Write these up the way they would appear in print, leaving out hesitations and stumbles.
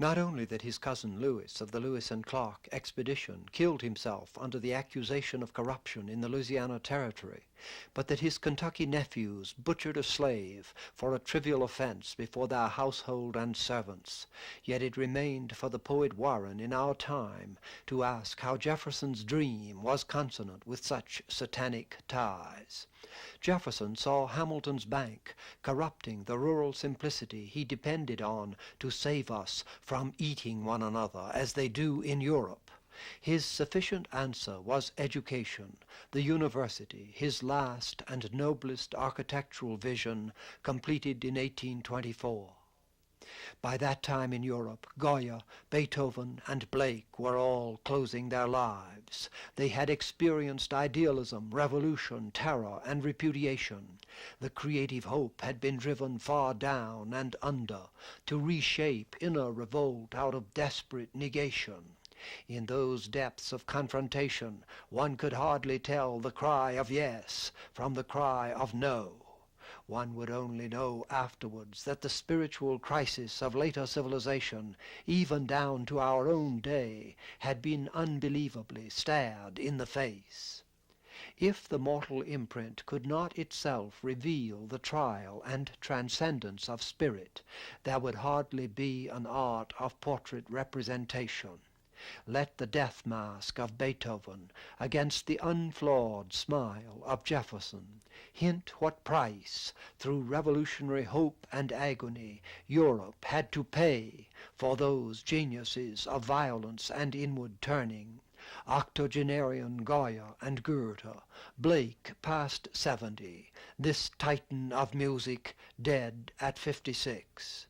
Not only that his cousin Lewis of the Lewis and Clark expedition killed himself under the accusation of corruption in the Louisiana Territory, but that his Kentucky nephews butchered a slave for a trivial offense before their household and servants, yet it remained for the poet Warren in our time to ask how Jefferson's dream was consonant with such satanic ties. Jefferson saw Hamilton's bank corrupting the rural simplicity he depended on to save us from eating one another as they do in Europe. His sufficient answer was education, the university, his last and noblest architectural vision, completed in 1824. By that time in Europe, Goya, Beethoven, and Blake were all closing their lives. They had experienced idealism, revolution, terror, and repudiation. The creative hope had been driven far down and under to reshape inner revolt out of desperate negation. In those depths of confrontation, one could hardly tell the cry of yes from the cry of no. One would only know afterwards that the spiritual crisis of later civilization, even down to our own day, had been unbelievably stared in the face. If the mortal imprint could not itself reveal the trial and transcendence of spirit, there would hardly be an art of portrait representation. Let the death mask of Beethoven against the unflawed smile of Jefferson hint what price, through revolutionary hope and agony, Europe had to pay for those geniuses of violence and inward turning. Octogenarian Goya and Goethe, Blake past 70, this titan of music dead at 56.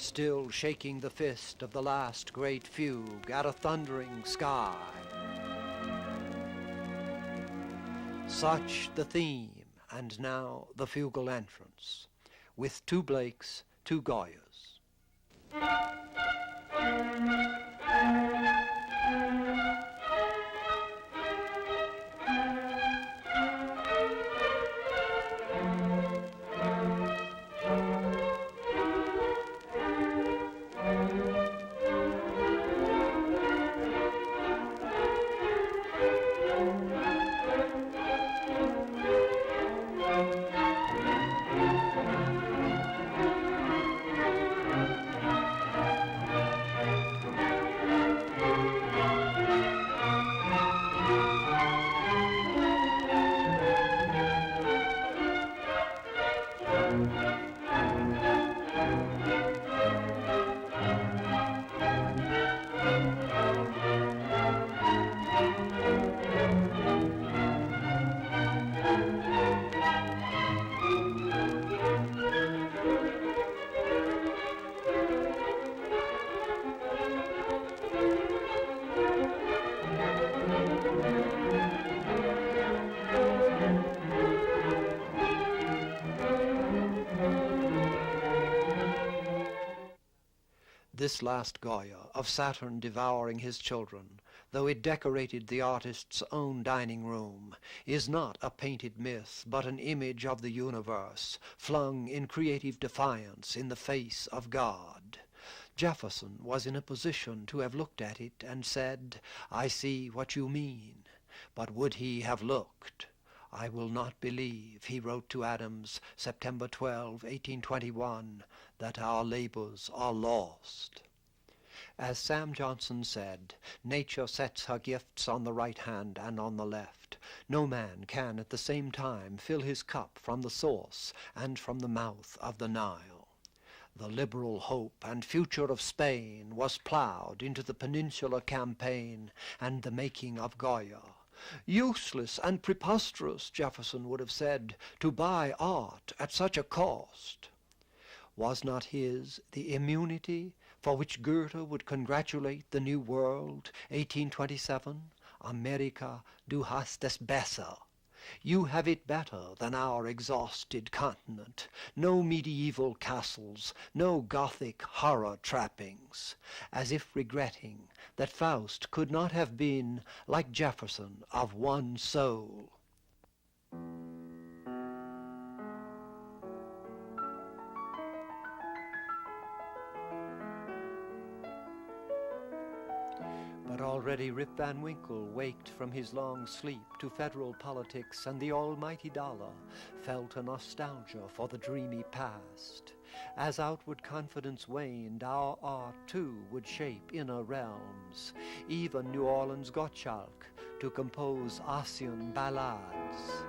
Still shaking the fist of the last great fugue at a thundering sky. Such the theme, and now the fugal entrance, with two Blakes, two Goyas. This last Goya, of Saturn devouring his children, though it decorated the artist's own dining room, is not a painted myth, but an image of the universe, flung in creative defiance in the face of God. Jefferson was in a position to have looked at it and said, "I see what you mean." But would he have looked? "I will not believe," he wrote to Adams, September 12, 1821, "that our labors are lost." As Sam Johnson said, nature sets her gifts on the right hand and on the left. No man can at the same time fill his cup from the source and from the mouth of the Nile. The liberal hope and future of Spain was ploughed into the Peninsular Campaign and the making of Goya. Useless and preposterous, Jefferson would have said, to buy art at such a cost. Was not his the immunity for which Goethe would congratulate the New World, 1827, America, du hast es besser. You have it better than our exhausted continent. No medieval castles, no Gothic horror trappings, as if regretting that Faust could not have been, like Jefferson, of one soul. But already Rip Van Winkle waked from his long sleep to federal politics and the almighty dollar, felt a nostalgia for the dreamy past. As outward confidence waned, our art too would shape inner realms. Even New Orleans Gottschalk to compose Ossian ballades.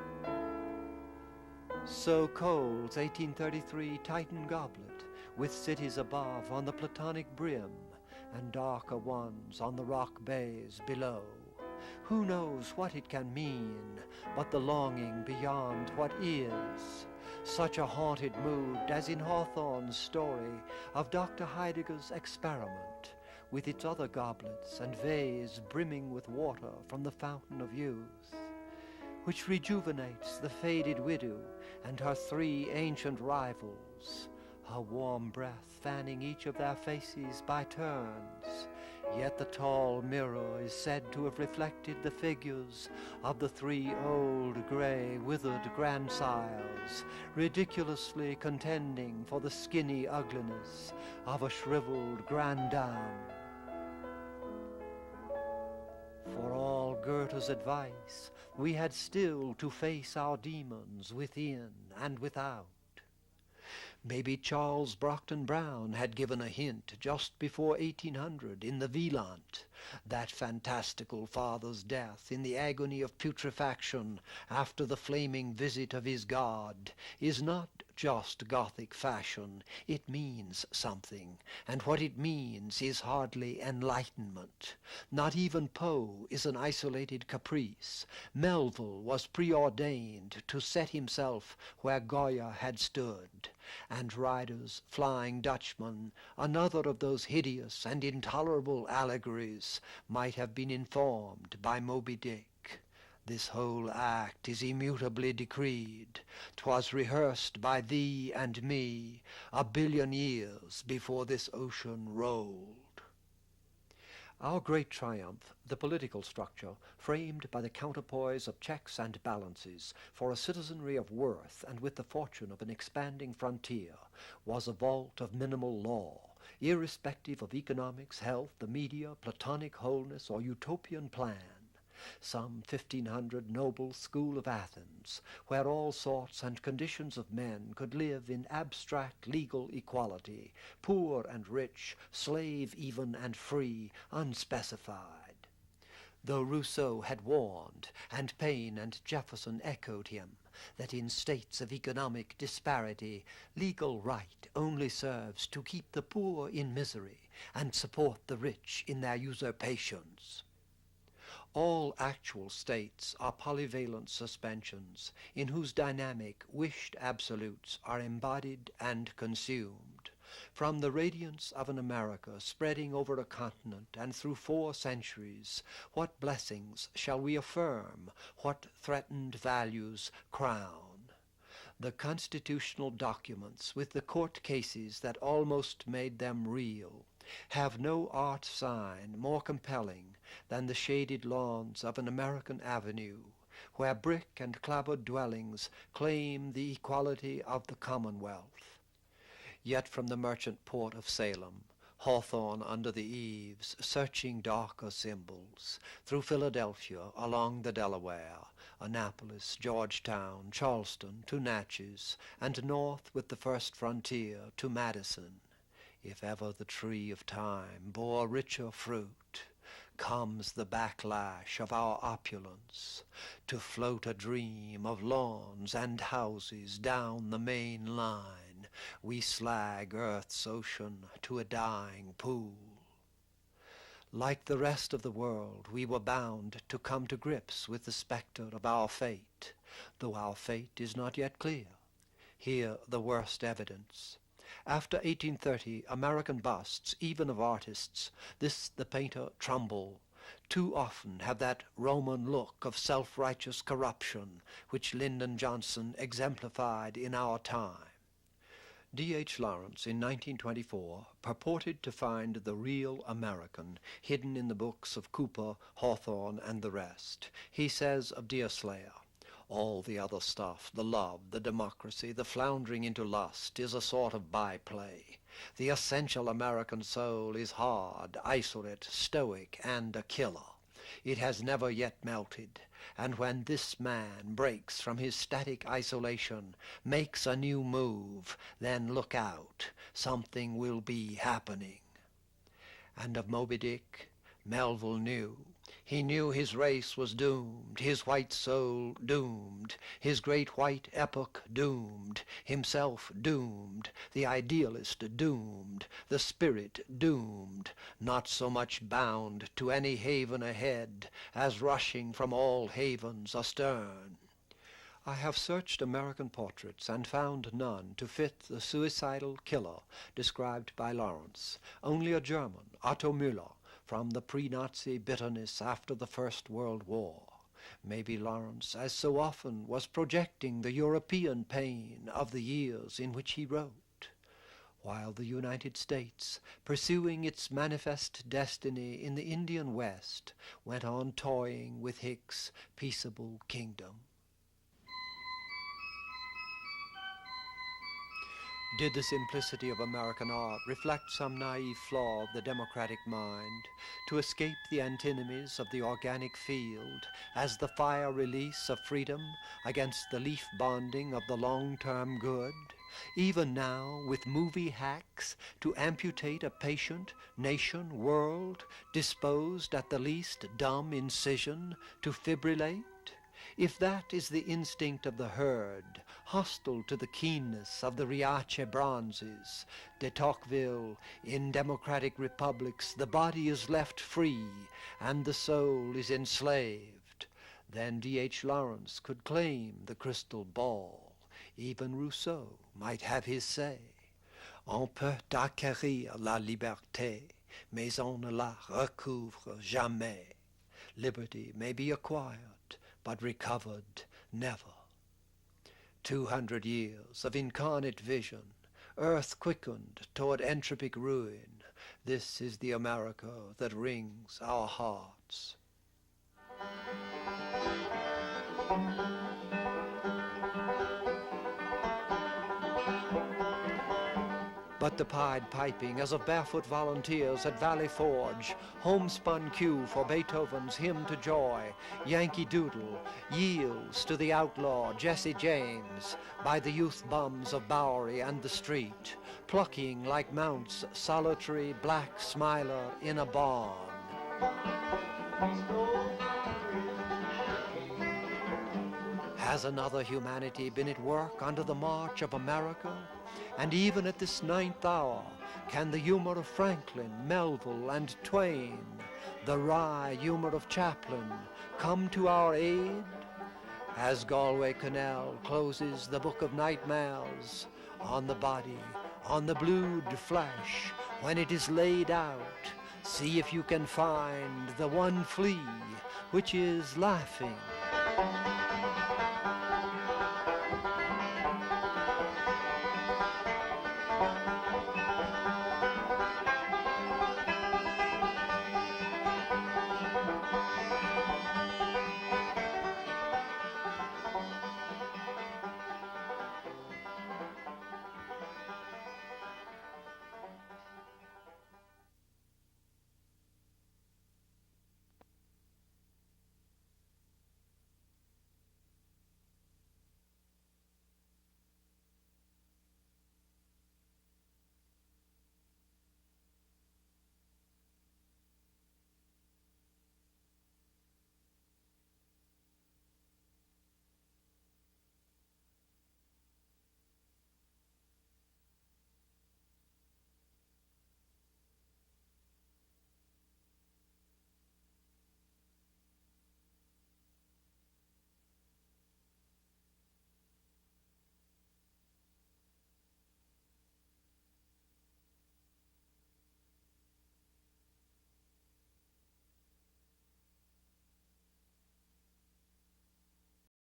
So Cole's 1833 Titan goblet, with cities above on the Platonic brim, and darker ones on the rock bays below. Who knows what it can mean, but the longing beyond what is? Such a haunted mood as in Hawthorne's story of Dr. Heidegger's experiment, with its other goblets and vase brimming with water from the fountain of youth, which rejuvenates the faded widow and her three ancient rivals, her warm breath fanning each of their faces by turns. Yet the tall mirror is said to have reflected the figures of the three old, grey, withered grandsires, ridiculously contending for the skinny ugliness of a shriveled grandame. For all Goethe's advice, we had still to face our demons within and without. Maybe Charles Brockden Brown had given a hint just before 1800 in the Wieland, that fantastical father's death in the agony of putrefaction after the flaming visit of his god is not just Gothic fashion. It means something, and what it means is hardly enlightenment. Not even Poe is an isolated caprice. Melville was preordained to set himself where Goya had stood, and Ryder's Flying Dutchman, another of those hideous and intolerable allegories, might have been informed by Moby Dick. This whole act is immutably decreed. 'Twas rehearsed by thee and me a billion years before this ocean rolled. Our great triumph, the political structure, framed by the counterpoise of checks and balances for a citizenry of worth and with the fortune of an expanding frontier, was a vault of minimal law, irrespective of economics, health, the media, Platonic wholeness, or utopian plan. Some 1500 noble school of Athens, where all sorts and conditions of men could live in abstract legal equality, poor and rich, slave even and free, unspecified. Though Rousseau had warned, and Paine and Jefferson echoed him, that in states of economic disparity, legal right only serves to keep the poor in misery and support the rich in their usurpations. All actual states are polyvalent suspensions in whose dynamic wished absolutes are embodied and consumed. From the radiance of an America spreading over a continent and through 4 centuries, what blessings shall we affirm, what threatened values crown? The constitutional documents, with the court cases that almost made them real, have no art sign more compelling than the shaded lawns of an American avenue, where brick and clapboard dwellings claim the equality of the Commonwealth. Yet from the merchant port of Salem, Hawthorne under the eaves, searching darker symbols, through Philadelphia, along the Delaware, Annapolis, Georgetown, Charleston, to Natchez, and north with the first frontier to Madison, if ever the tree of time bore richer fruit, comes the backlash of our opulence, to float a dream of lawns and houses down the main line. We slag earth's ocean to a dying pool. Like the rest of the world, we were bound to come to grips with the specter of our fate, though our fate is not yet clear. Here the worst evidence. After 1830, American busts, even of artists, this the painter Trumbull, too often have that Roman look of self-righteous corruption which Lyndon Johnson exemplified in our time. D.H. Lawrence in 1924 purported to find the real American hidden in the books of Cooper, Hawthorne, and the rest. He says of Deerslayer, "All the other stuff, the love, the democracy, the floundering into lust, is a sort of byplay. The essential American soul is hard, isolate, stoic, and a killer. It has never yet melted, and when this man breaks from his static isolation, makes a new move, then look out, something will be happening." And of Moby Dick, Melville knew. He knew his race was doomed, his white soul doomed, his great white epoch doomed, himself doomed, the idealist doomed, the spirit doomed, not so much bound to any haven ahead as rushing from all havens astern. I have searched American portraits and found none to fit the suicidal killer described by Lawrence, only a German, Otto Müller, from the pre-Nazi bitterness after the First World War. Maybe Lawrence, as so often, was projecting the European pain of the years in which he wrote, while the United States, pursuing its manifest destiny in the Indian West, went on toying with Hick's peaceable kingdom. Did the simplicity of American art reflect some naive flaw of the democratic mind, to escape the antinomies of the organic field as the fire release of freedom against the leaf bonding of the long-term good, even now with movie hacks to amputate a patient nation world disposed at the least dumb incision to fibrillate? If that is the instinct of the herd, hostile to the keenness of the Riace bronzes, de Tocqueville, in democratic republics the body is left free and the soul is enslaved, then D.H. Lawrence could claim the crystal ball. Even Rousseau might have his say. On peut acquérir la liberté, mais on ne la recouvre jamais. Liberty may be acquired, but recovered never. 200 years of incarnate vision, earth quickened toward entropic ruin. This is the America that wrings our hearts. But the pied piping as of barefoot volunteers at Valley Forge, homespun cue for Beethoven's Hymn to Joy, Yankee Doodle, yields to the outlaw Jesse James by the youth bums of Bowery and the street, plucking like Mount's solitary black smiler in a barn. Has another humanity been at work under the march of America? And even at this 9th hour, can the humor of Franklin, Melville, and Twain, the wry humor of Chaplin, come to our aid? As Galway Canal closes the book of nightmares, on the body, on the blued flesh, when it is laid out, see if you can find the one flea which is laughing.